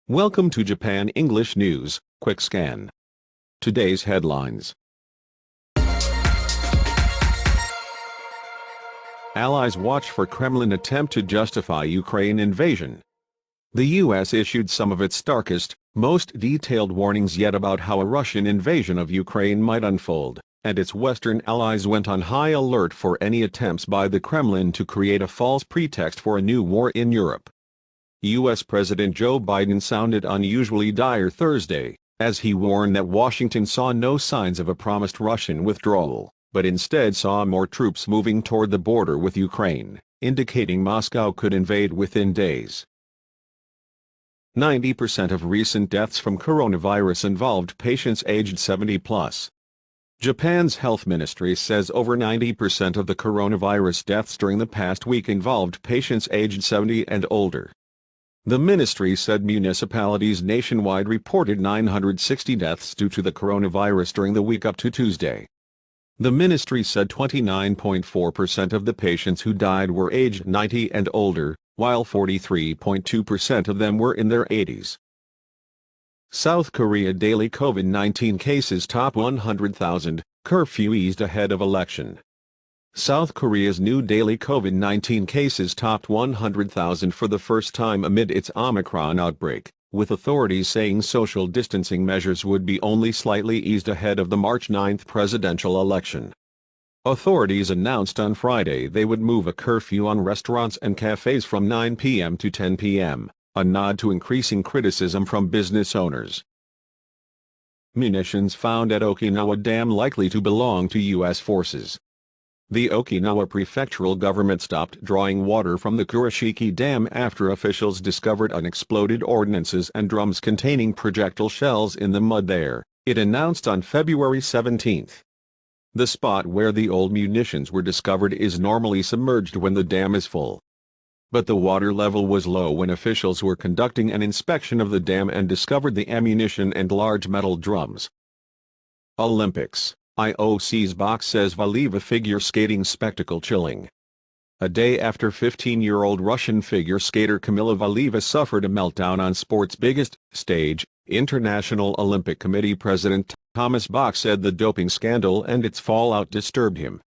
Welcome to Japan English News, Quick Scan. Today's headlines. Allies watch for Kremlin attempt to justify Ukraine invasion. The U.S. issued some of its starkest, most detailed warnings yet about how a Russian invasion of Ukraine might unfold, and its Western allies went on high alert for any attempts by the Kremlin to create a false pretext for a new war in Europe. U.S. President Joe Biden sounded unusually dire Thursday, as he warned that Washington saw no signs of a promised Russian withdrawal, but instead saw more troops moving toward the border with Ukraine, indicating Moscow could invade within days. 90% of recent deaths from coronavirus involved patients aged 70+. Japan's health ministry says over 90% of the coronavirus deaths during the past week involved patients aged 70 and older. The ministry said municipalities nationwide reported 960 deaths due to the coronavirus during the week up to Tuesday. The ministry said 29.4% of the patients who died were aged 90 and older, while 43.2% of them were in their 80s. South Korea daily COVID-19 cases top 100,000, curfew eased ahead of election. South Korea's new daily COVID-19 cases topped 100,000 for the first time amid its Omicron outbreak, with authorities saying social distancing measures would be only slightly eased ahead of the March 9 presidential election. Authorities announced on Friday they would move a curfew on restaurants and cafes from 9 p.m. to 10 p.m., a nod to increasing criticism from business owners. Munitions found at Okinawa Dam likely to belong to U.S. forces. The Okinawa prefectural government stopped drawing water from the Kurashiki Dam after officials discovered unexploded ordnances and drums containing projectile shells in the mud there, it announced on February 17. The spot where the old munitions were discovered is normally submerged when the dam is full. But the water level was low when officials were conducting an inspection of the dam and discovered the ammunition and large metal drums. Olympics. IOC's box says Valieva figure skating spectacle chilling. A day after 15-year-old Russian figure skater Kamila Valieva suffered a meltdown on sport's biggest stage, International Olympic Committee President Thomas Bach said the doping scandal and its fallout disturbed him.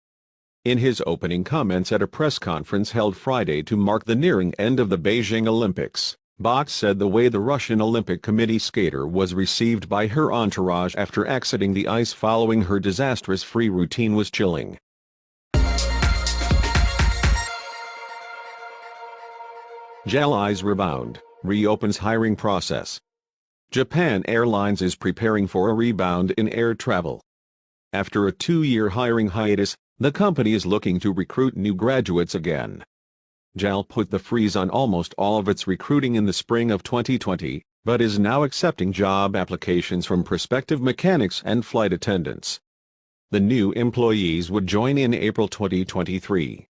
In his opening comments at a press conference held Friday to mark the nearing end of the Beijing Olympics, Bach said the way the Russian Olympic Committee skater was received by her entourage after exiting the ice following her disastrous free routine was chilling. JALI's rebound, reopens hiring process. Japan Airlines is preparing for a rebound in air travel. After a 2-year hiring hiatus, the company is looking to recruit new graduates again. JAL put the freeze on almost all of its recruiting in the spring of 2020, but is now accepting job applications from prospective mechanics and flight attendants. The new employees would join in April 2023.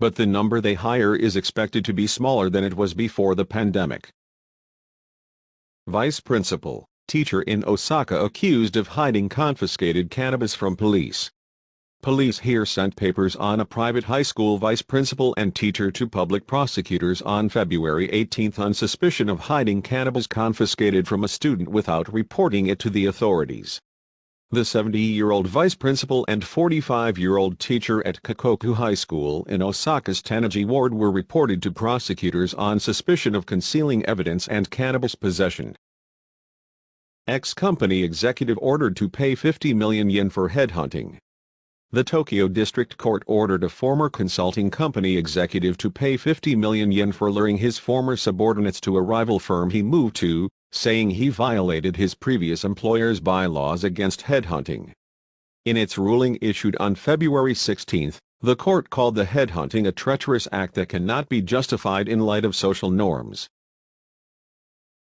But the number they hire is expected to be smaller than it was before the pandemic. Vice principal, teacher in Osaka accused of hiding confiscated cannabis from police. Police here sent papers on a private high school vice principal and teacher to public prosecutors on February 18 on suspicion of hiding cannabis confiscated from a student without reporting it to the authorities. The 70-year-old vice principal and 45-year-old teacher at Kakoku High School in Osaka's Tanaji ward were reported to prosecutors on suspicion of concealing evidence and cannabis possession. Ex-company executive ordered to pay 50 million yen for headhunting. The Tokyo District Court ordered a former consulting company executive to pay 50 million yen for luring his former subordinates to a rival firm he moved to, saying he violated his previous employer's bylaws against headhunting. In its ruling issued on February 16, the court called the headhunting a treacherous act that cannot be justified in light of social norms.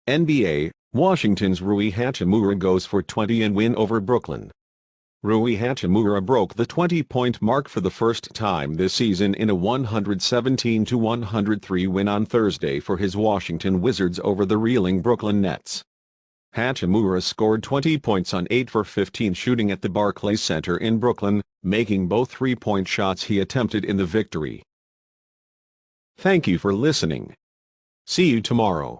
NBA, Washington's Rui Hachimura goes for 20 in win over Brooklyn. Rui Hachimura broke the 20-point mark for the first time this season in a 117-103 win on Thursday for his Washington Wizards over the reeling Brooklyn Nets. Hachimura scored 20 points on 8 for 15 shooting at the Barclays Center in Brooklyn, making both three-point shots he attempted in the victory. Thank you for listening. See you tomorrow.